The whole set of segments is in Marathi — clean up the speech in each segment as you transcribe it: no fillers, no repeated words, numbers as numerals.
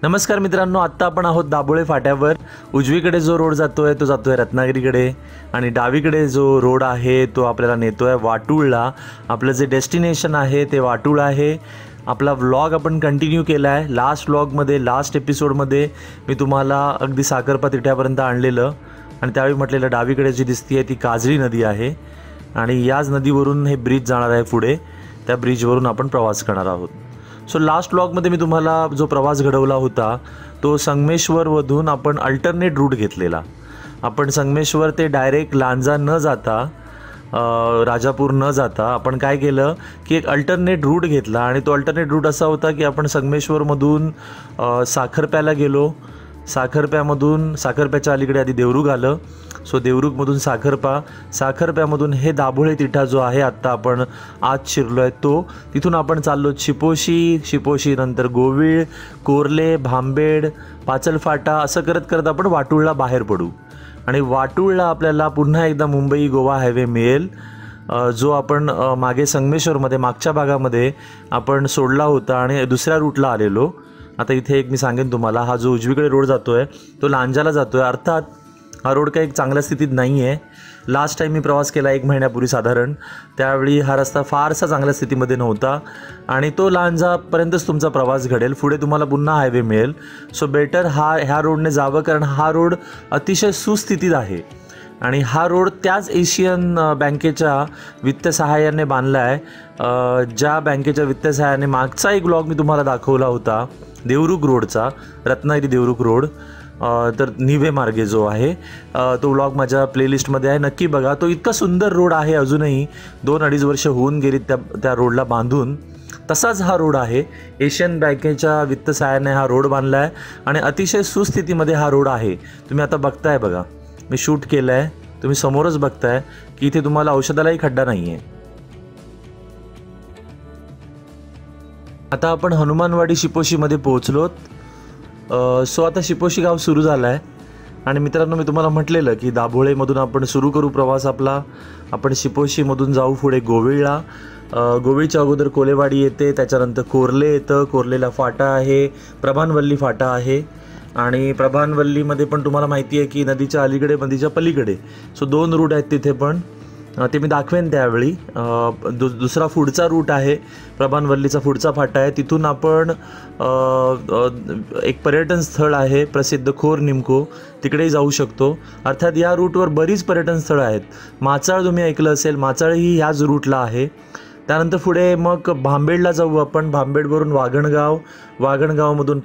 नमस्कार मित्रांनो, आत्ता आपण आहोत दाभोळे फाट्यावर। उजवीकडे जो रोड जातोय तो जातोय रत्नागिरीकडे आणि डावीकडे जो रोड आहे तो आपल्याला नेतोय वाटूळला। आपलं जे डेस्टिनेशन आहे ते वाटूळ आहे। आपला व्लॉग आपण कंटिन्यू केला आहे। लास्ट व्लॉगमध्ये लास्ट एपिसोडमध्ये मी तुम्हाला अगदी साखरपा तिठ्यापर्यंत आणलेलं आणि त्यावेळी म्हटलेलं डावीकडे जी दिसते ती काजळी नदी आहे आणि याच नदीवरून हे ब्रिज जाणार आहे पुढे। त्या ब्रिजवरून आपण प्रवास करणार आहोत। सो लास्ट व्लॉगमध्ये मी तुम्हाला जो प्रवास घडवला होता तो संगमेश्वरमधून आपण अल्टरनेट रूट घेतलेला। आपण संगमेश्वर ते डायरेक्ट लांजा न जाता राजापूर न जाता आपण काय केलं की एक अल्टरनेट रूट घेतला आणि तो अल्टरनेट रूट असा होता की आपण संगमेश्वरमधून साखरप्याला गेलो। साखरप्यामधून साखरप्याच्या अलीकडे आधी देवरुख आलं। सो देवरुखमधून साखरप्यामधून हे दाभोळे तिठा जो आहे आत्ता आपण आज शिरलो आहे तो तिथून आपण चाललो शिपोशी नंतर गोविळ, कोर्ले, भांबेड, पाचलफाटा असं करत करत आपण वाटूळला बाहेर पडू आणि वाटूळला आपल्याला पुन्हा एकदा मुंबई गोवा हायवे मिळेल जो आपण मागे संगमेश्वरमध्ये मागच्या भागामध्ये आपण सोडला होता आणि दुसऱ्या रूटला आलेलो। आता इथे एक मी सांगेन तुम्हाला, हा जो उजवीकडे रोड जातोय तो लांजाला जातोय। अर्थात हा रोड काही चांगल्या स्थितीत नाही आहे। लास्ट टाईम मी प्रवास केला 1 महिन्यापूर्वी साधारण, त्यावेळी हा रस्ता फारसा चांगल्या स्थितीमध्ये नव्हता आणि तो लांजापर्यंतच तुमचा प्रवास घडेल। पुढे तुम्हाला पुन्हा हायवे मिळेल। सो बेटर ह्या रोडने जावं कारण हा रोड अतिशय सुस्थितीत आहे आणि हा रोड त्याच एशियन बँकेच्या वित्तसहाय्याने बांधला आहे ज्या बँकेच्या वित्तसहाय्याने मागचा एक ब्लॉग मी तुम्हाला दाखवला होता देवरुख रोडचा, रत्नागिरी देवरुख रोड, तर निवे मार्गे जो आहे तो व्लॉग माझ्या प्लेलिस्टमध्ये आहे, नक्की बघा। तो इतका सुंदर रोड आहे, अजूनही 2-2.5 वर्ष होऊन गेली त्या रोडला बांधून। तसाच हा रोड आहे, एशियन बँकेच्या वित्तसहाय्याने हा रोड बांधला आहे आणि अतिशय सुस्थितीमध्ये हा रोड आहे। तुम्ही आता बघताय बघा, मी शूट केलं आहे, तुम्ही समोरच बघताय की इथे तुम्हाला औषधालाही खड्डा नाही आहे। आता आपण हनुमानवाडी शिपोशीमध्ये पोहोचलोत। सो आता शिपोशी गाव सुरू झालं आहे आणि मित्रांनो मी तुम्हाला म्हटलेलं की दाभोळेमधून आपण सुरू करू प्रवास आपला। आपण शिपोशीमधून जाऊ पुढे गोविळला। गोविळच्या अगोदर कोलेवाडी येते, त्याच्यानंतर कोर्ले येतं, कोर्लेला फाटा आहे, प्रभानवल्ली फाटा आहे आणि प्रभानवल्लीमध्ये पण तुम्हाला माहिती आहे की नदीच्या अलीकडे नदीच्या पलीकडे सो 2 रूट आहेत तिथे पण, ते मी दाखवेन त्यावेळी। दुसरा पुढचा रूट आहे प्रभानवल्लीचा पुढचा फाटा आहे, तिथून आपण एक पर्यटन स्थळ आहे प्रसिद्ध खोरनिमको, तिकडेही जाऊ शकतो। अर्थात या रूटवर बरीच पर्यटन स्थळं आहेत। माचाळ तुम्ही ऐकलं असेल, माचाळही ह्याच रूटला आहे। त्यानंतर पुढे मग भांबेडला जाऊ आपण, भांबेडवरून वाघणगावमधून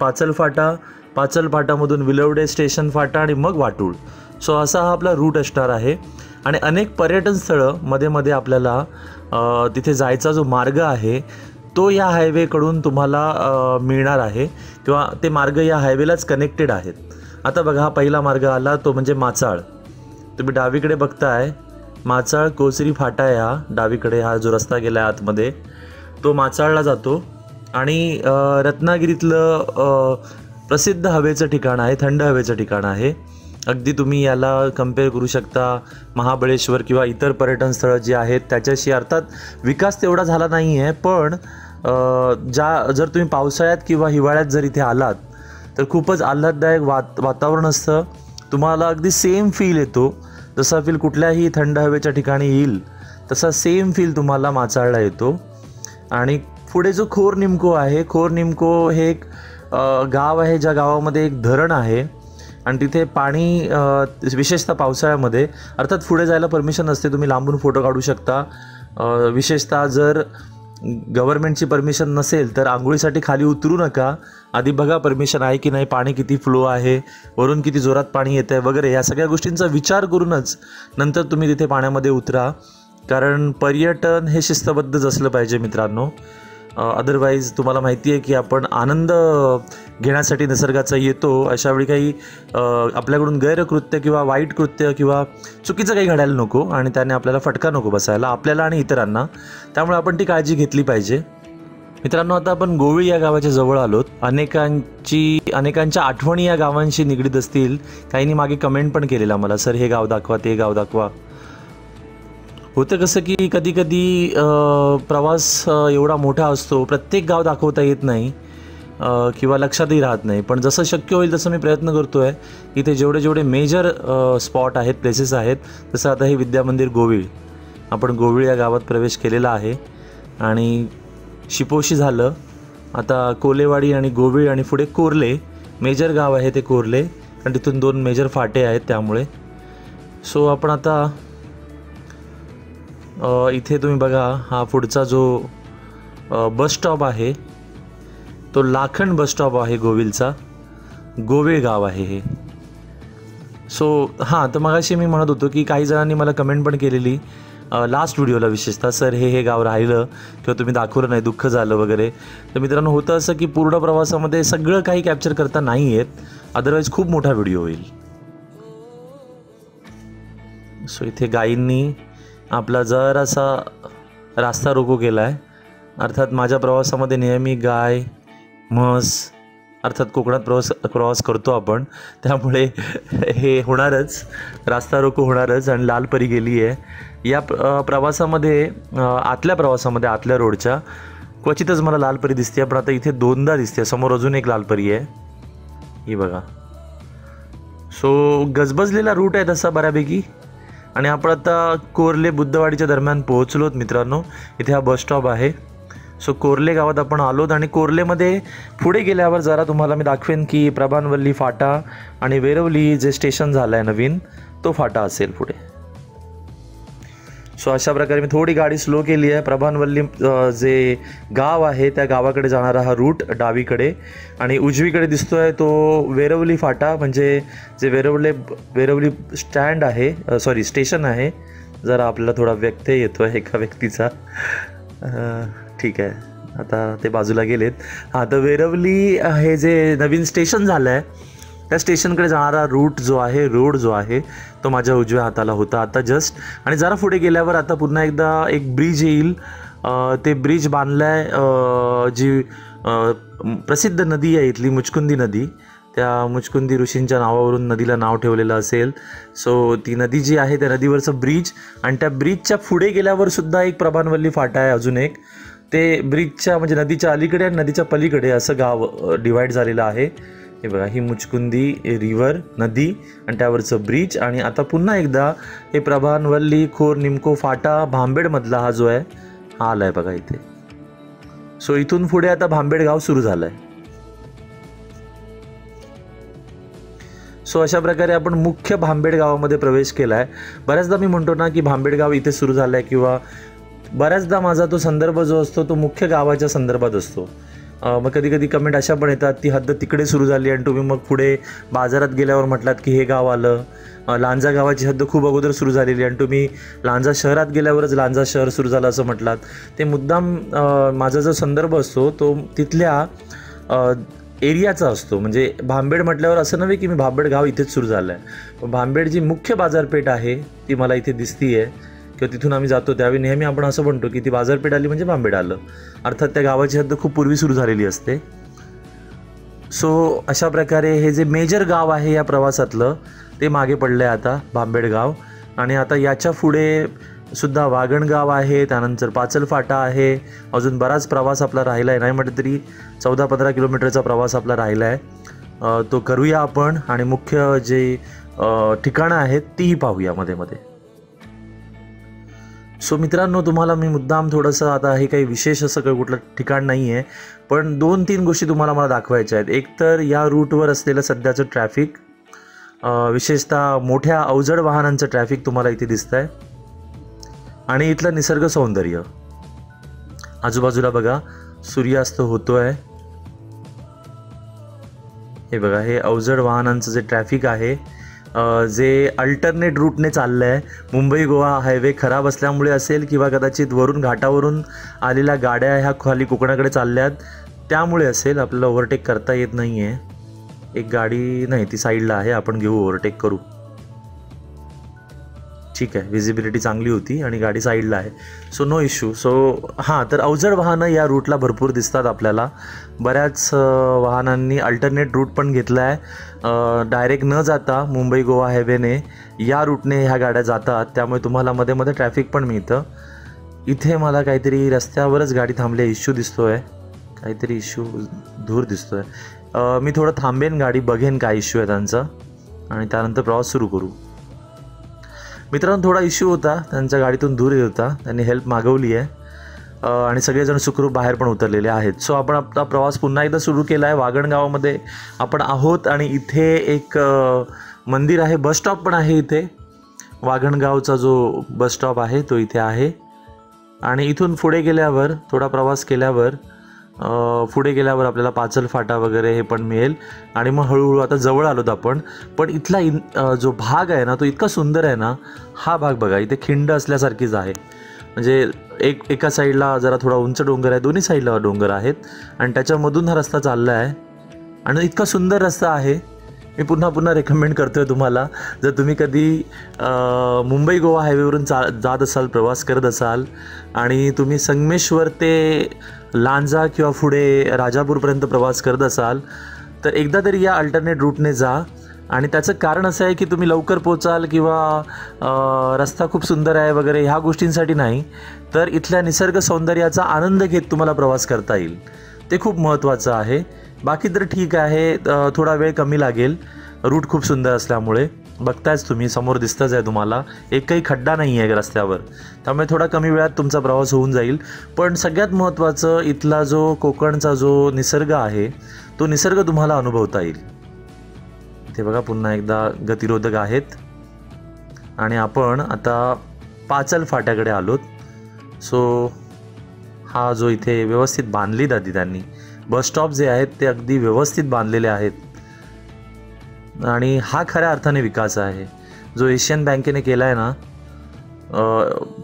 पाचलफाटामधून विलवडे स्टेशन फाटा आणि मग वाटूळ। सो असा हा आपला रूट असणार आहे आणि अनेक पर्यटन स्थळं मध्ये मध्ये आपल्याला तिथे जायचा जो मार्ग आहे तो या हायवेकडून तुम्हाला मिळणार आहे किंवा ते मार्ग या हायवेलाच कनेक्टेड आहेत। आता बघा, हा पहिला मार्ग आला तो म्हणजे माचाळ। तुम्ही डावीकडे बघताय माचाळ कोसरी फाटा आहे, हा डावीकडे हा जो रस्ता गेला आहे आतमध्ये तो माचाळला जातो आणि रत्नागिरीतलं प्रसिद्ध हवेचं ठिकाण आहे, थंड हवेचं ठिकाण आहे। अगदी तुम्ही याला कम्पेअर करू शकता महाबळेश्वर किंवा इतर पर्यटन स्थळं जी आहेत त्याच्याशी। अर्थात विकास तेवढा झाला नाही आहे पण जर तुम्ही पावसाळ्यात किंवा हिवाळ्यात जर इथे आलात तर खूपच आल्हाददायक वातावरण असतं। तुम्हाला अगदी सेम फील येतो, जसा फील कुठल्याही थंड हवेच्या ठिकाणी येईल तसा सेम फील तुम्हाला माचाळला येतो। आणि पुढे जो खोरनिमको आहे, खोरनिमको हे एक गाव आहे ज्या गावामध्ये एक धरण आहे आणि तिथे पाणी विशेषतः पावसाळ्यामध्ये, अर्थात पुढे जायला परमिशन नसते, तुम्ही लांबून फोटो काढू शकता। विशेषतः जर गव्हर्नमेंटची परमिशन नसेल तर आंघोळीसाठी खाली उतरू नका, आधी बघा परमिशन आहे की नाही, पाणी किती फ्लो आहे, वरून किती जोरात पाणी येतं आहे वगैरे, या सगळ्या गोष्टींचा विचार करूनच नंतर तुम्ही तिथे पाण्यामध्ये उतरा, कारण पर्यटन हे शिस्तबद्धच असलं पाहिजे मित्रांनो। अदरवाईज तुम्हाला माहिती आहे की आपण आनंद घेण्यासाठी निसर्गाचा येतो, अशावेळी काही आपल्याकडून गैरकृत्य किंवा वाईट कृत्य किंवा चुकीचं काही घडायला नको आणि त्याने आपल्याला फटका नको बसायला आपल्याला आणि इतरांना, त्यामुळे आपण ती काळजी घेतली पाहिजे। मित्रांनो आता आपण गोविळ या गावाच्या जवळ आलोत। अनेकांच्या आठवणी या गावांशी निगडीत असतील। काहींनी मागे कमेंट पण केलेला मला, सर हे गाव दाखवा, ते गाव दाखवा। होतं कसं की कधी कधी प्रवास एवढा मोठा असतो, प्रत्येक गाव दाखवता येत नाही किंवा लक्षातही राहत नाही. पण जसं शक्य होईल तसं मी प्रयत्न करतो आहे. इथे जेवढे जेवढे मेजर स्पॉट आहेत, प्लेसेस आहेत, तसं आता हे विद्यामंदिर गोविळ, आपण गोविळ या गावात प्रवेश केलेला आहे. आणि शिपोशी झालं, आता कोलेवाडी आणि गोविळ आणि पुढे कोर्ले, मेजर गाव आहे ते कोर्ले, आणि तिथून 2 मेजर फाटे आहेत त्यामुळे. सो आपण आता इथे तुम्ही बघा, हा पुढचा जो बस स्टॉप आहे तो लाखन बस स्टॉप आहे गोविलचा, गोविळ गाव आहे हे. सो हां, तर मगाशी मी म्हणत होतो की काही जणांनी मला कमेंट पण केलेली लास्ट व्हिडिओला विशेषतः, सर हे गाव राहिलं किंवा तुम्ही दाखवलं नाही, दुःख झालं वगैरे. तर मित्रांनो, होतं असं की पूर्ण प्रवासामध्ये सगळं काही कॅप्चर करता नाही येत, अदरवाईज खूप मोठा व्हिडिओ होईल. सो इथे गाईंनी आपला जरासा रास्ता रोको केला आहे. अर्थात माझ्या प्रवासामध्ये नेहमी गाय, म्हस, अर्थात कोकणात प्रवास करतो आपण, त्यामुळे हे होणारच, रास्ता रोको होणारच. आणि लालपरी गेली आहे या प्रवासामध्ये, आतल्या प्रवासामध्ये, आतल्या रोडच्या क्वचितच मला लालपरी दिसते. पण आता इथे 2दा दिसते. समोर अजून एक लालपरी आहे, ही बघा. सो गजबजलेला रूट आहे तसा बऱ्यापैकी. आणि आपण आता कोर्ले बुद्धवाडीच्या दरम्यान पोहोचलोत मित्रांनो. इथे हा बस स्टॉप आहे. सो कोर्ले गावात आपण आलोत. आणि कोर्लेमध्ये पुढे गेल्यावर जरा तुम्हाला मी दाखवेन की प्रभानवल्ली फाटा आणि वेरवली जे स्टेशन झालं आहे नवीन, तो फाटा असेल पुढे. सो अशा प्रकारे मी थोडी गाडी स्लो केली आहे. प्रभानवल्ली जे गाव आहे त्या गावाकडे जाणारा हा रूट डावीकडे, आणि उजवीकडे दिसतो आहे तो वेरवली फाटा, म्हणजे जे वेरवली स्टँड आहे, सॉरी स्टेशन आहे. जरा आपल्याला थोडा व्यत्यय येतो आहे एका व्यक्तीचा, ठीक आहे, आता ते बाजूला गेलेत. हां, तर वेरवली हे जे नवीन स्टेशन झालं आहे त्या स्टेशनकडे जाणारा रूट जो आहे, रोड जो आहे, तो माझ्या उजव्या हाताला होता आता जस्ट. आणि जरा पुढे गेल्यावर आता पुन्हा एकदा एक ब्रिज येईल. ते ब्रिज बांधलं आहे, जी प्रसिद्ध नदी आहे इथली, मुचकुंदी नदी, त्या मुचकुंदी ऋषींच्या नावावरून नदीला नाव ठेवलेलं असेल. सो ती नदी जी आहे त्या नदीवरचं ब्रिज, आणि त्या ब्रिजच्या पुढे गेल्यावर सुद्धा एक प्रभानवल्ली फाटा आहे अजून एक. ते ब्रिजच्या म्हणजे नदीच्या अलीकडे आणि नदीच्या पलीकडे असं गाव डिवाईड झालेलं आहे. हे बघा, ही मुचकुंदी रिव्हर, नदी, आणि त्यावरचं ब्रिज. आणि आता पुन्हा एकदा हे प्रभानवल्ली खोर निमको फाटा भांबेडमधला हा जो आहे हा आला आहे बघा इथे. सो इथून पुढे आता भांबेड गाव सुरू झालं आहे. सो अशा प्रकारे आपण मुख्य भांबेड गावामध्ये प्रवेश केला आहे. बऱ्याचदा मी म्हणतो ना की भांबेड गाव इथे सुरू झालं आहे, किंवा बऱ्याचदा माझा तो संदर्भ जो असतो तो मुख्य गावाच्या संदर्भात असतो. मग कधी कधी कमेंट अशा पण येतात ती हद्द तिकडे सुरू झाली आणि तुम्ही मग पुढे बाजारात गेल्यावर म्हटलात की हे गाव आलं. लांजा गावाची हद्द खूप अगोदर सुरू झालेली आणि तुम्ही लांजा शहरात गेल्यावरच लांजा शहर सुरू झालं असं म्हटलात. ते मुद्दाम माझा जो संदर्भ असतो तो तिथल्या एरियाचा असतो. म्हणजे भांबेड म्हटल्यावर असं नव्हे की मी भांबेड गाव इथेच सुरू झालं आहे. भांबेड जी मुख्य बाजारपेठ आहे ती मला इथे दिसती आहे, किंवा तिथून आम्ही जातो त्यावेळी नेहमी आपण असं म्हणतो की ती बाजारपेठ आली म्हणजे भांबेड आलं. अर्थात त्या गावाची हद्द खूप पूर्वी सुरू झालेली असते. सो अशा प्रकारे हे जे मेजर गाव आहे या प्रवासातलं ते मागे पडलं आहे आता, भांबेड गाव. आणि आता याच्या पुढे सुद्धा वागणगाव आहे, त्यानंतर पाचल फाटा आहे. अजून बराच प्रवास आपला राहिला आहे, नाही म्हटलं तरी 14-15 किलोमीटरचा प्रवास आपला राहिला आहे. तो करूया आपण, आणि मुख्य जे ठिकाणं आहेत तीही पाहूया मध्ये मध्ये. सो मित्रांनो, तुम्हाला मी मुद्दाम थोडंसं, आता हे काही विशेष असं काही कुठलं ठिकाण नाही आहे, पण 2-3 गोष्टी तुम्हाला मला दाखवायच्या आहेत. एक तर या रूटवर असलेलं सध्याचं ट्रॅफिक, विशेषतः मोठ्या अवजड वाहनांचं ट्रॅफिक तुम्हाला इथे दिसतं आहे. आणि इथलं निसर्ग सौंदर्य, आजूबाजूला बघा सूर्यास्त होतो आहे. हे बघा, हे अवजड वाहनांचं जे ट्रॅफिक आहे, जे अल्टरनेट रूटने चाललं आहे. मुंबई गोवा हायवे खराब असल्यामुळे असेल, किंवा कदाचित वरून घाटावरून आलेल्या गाड्या ह्या खाली कोकणाकडे चालल्यात त्यामुळे असेल. आपल्याला ओव्हरटेक करता येत नाही आहे. एक गाडी नाही, ती साईडला आहे, आपण घेऊ, ओव्हरटेक करू. ठीक आहे, विजिबिलिटी चांगली होती आणि गाडी साईडला आहे, सो नो इश्यू. सो हां, तर अवजड वाहनं या रूटला भरपूर दिसतात आपल्याला. बऱ्याच वाहनांनी अल्टरनेट रूट पण घेतला आहे. डायरेक्ट न जाता मुंबई गोवा हायवेने या रूटने ह्या गाड्या जातात, त्यामुळे तुम्हाला मध्ये मध्ये ट्रॅफिक पण मिळतं. इथे मला काहीतरी रस्त्यावरच गाडी थांबली, इश्यू दिसतो आहे काहीतरी इश्यू धूर दिसतोय. मी थोडं थांबेन, गाडी बघेन काय इश्यू आहे त्यांचा आणि त्यानंतर प्रवास सुरू करू. मित्रांनो थोडा इश्यू होता, त्यांच्या गाडीतून धूर येत होता, त्यांनी हेल्प मागवली आहे आणि सगळेजण सुखरूप बाहेर पण उतरलेले आहेत. सो आपण आपला प्रवास पुन्हा एकदा सुरू केला आहे. वागणगावामध्ये आपण आहोत आणि इथे एक मंदिर आहे, बसस्टॉप पण आहे इथे. वागणगावचा जो बसस्टॉप आहे तो इथे आहे आणि इथून पुढे गेल्यावर थोडा प्रवास केल्यावर पुढे गेल्यावर आपल्याला पाचल फाटा वगैरे हे पण मिळेल आणि मग हळूहळू आता जवळ आलोत आपण. पण इथला जो भाग आहे ना तो इतका सुंदर आहे ना. हा भाग बघा, इथे खिंड असल्यासारखीच आहे. म्हणजे एका साईडला जरा थोडा उंच डोंगर आहे, दोन्ही साईडला डोंगर आहेत आणि त्याच्यामधून हा रस्ता चालला आहे आणि इतका सुंदर रस्ता आहे. मी पुन्हा रेकमेंड करतो आहे तुम्हाला, जर तुम्ही कधी मुंबई गोवा हायवेवरून जात असाल, प्रवास करत असाल आणि तुम्ही संगमेश्वर ते लांजा किंवा पुढे राजापूरपर्यंत प्रवास करत असाल तर एकदा तरी या अल्टरनेट रूटने जा. आणि त्याचं कारण असं आहे की तुम्ही लवकर पोचाल किंवा रस्ता खूप सुंदर आहे वगैरे ह्या गोष्टींसाठी नाही, तर इथल्या निसर्ग सौंदर्याचा आनंद घेत तुम्हाला प्रवास करता येईल. ते खूप महत्त्वाचं आहे. बाकी तर ठीक आहे, थोडा वेळ कमी लागेल, रूट खूप सुंदर असल्यामुळे. बघतायच तुम्ही, समोर दिसतंच आहे तुम्हाला, एकही खड्डा नाही आहे रस्त्यावर, त्यामुळे थोडा कमी वेळात तुमचा प्रवास होऊन जाईल. पण सगळ्यात महत्त्वाचं इथला जो कोकणचा जो निसर्ग आहे तो निसर्ग तुम्हाला अनुभवता येईल. इथे बघा पुन्हा एकदा गतिरोधक आहेत आणि आपण आता पाचल फाट्याकडे आलोत. सो हा जो इथे व्यवस्थित बांधली जाते त्यांनी, बसस्टॉप जे आहेत ते अगदी व्यवस्थित बांधलेले आहेत आणि हा खऱ्या अर्थाने विकास आहे जो एशियन बँकेने केला आहे ना.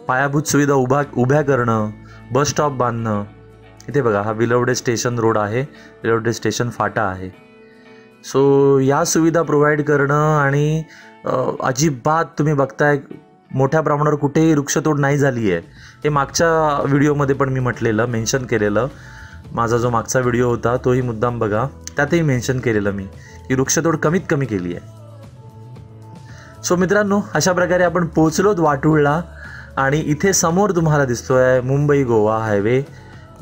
पायाभूत सुविधा उभ्या करणं, बसस्टॉप बांधणं. इथे बघा हा विलवडे स्टेशन रोड आहे, विलवडे स्टेशन फाटा आहे. सो या सुविधा प्रोव्हाइड करणं आणि अजिबात तुम्ही बघताय मोठ्या प्रमाणावर कुठेही वृक्षतोड नाही झाली आहे. हे मागच्या व्हिडिओमध्ये पण मी मेन्शन केलेलं. माझा जो मागचा व्हिडिओ होता तोही मुद्दाम बघा, त्यातही मेन्शन केलेलं मी की वृक्षतोड कमीत कमी केली आहे. सो मित्रांनो अशा प्रकारे आपण पोचलोत वाटूळला आणि इथे समोर तुम्हाला दिसतो आहे मुंबई गोवा हायवे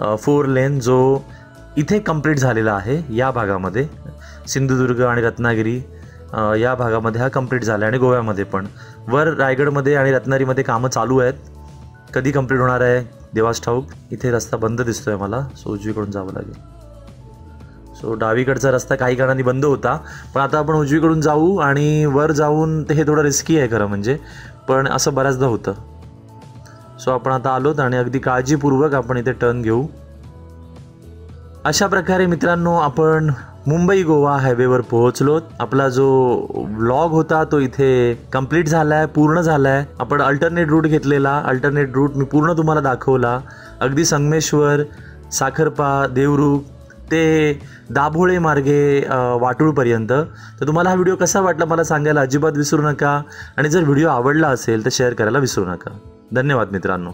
4 लेन जो इथे कंप्लीट झालेला आहे. या भागामध्ये सिंधुदुर्ग आणि रत्नागिरी या भागामध्ये हा कंप्लीट झाला आहे आणि गोव्यामध्ये पण. वर रायगडमध्ये आणि रत्नागिरीमध्ये कामं चालू आहेत. कधी कंप्लीट होणार आहे देवास ठाऊक. इथे रस्ता बंद दिसतोय मला, सो उजवीकडून जावं लागेल. सो डावीकडचा रस्ता काही कारणांनी बंद होता, पण आता आपण उजवीकडून जाऊ आणि वर जाऊन हे थोडं रिस्की आहे खरं म्हणजे, पण असं बऱ्याचदा होतं. सो आपण आता आलोत आणि अगदी काळजीपूर्वक आपण इथे टर्न घेऊ. अशा प्रकारे मित्रांनो आपण मुंबई गोवा हायवेवर पोहोचलोत. आपला जो व्लॉग होता तो इथे कंप्लीट झाला आहे, पूर्ण झाला आहे. आपण अल्टरनेट रूट घेतलेला, अल्टरनेट रूट मी पूर्ण तुम्हाला दाखवला. अगदी संगमेश्वर, साखरपा, देवरुख ते दाभोळे मार्गे वाटूळपर्यंत. तर तुम्हाला हा व्हिडिओ कसा वाटला मला सांगायला अजिबात विसरू नका आणि जर व्हिडिओ आवडला असेल तर शेअर करायला विसरू नका. धन्यवाद मित्रांनो.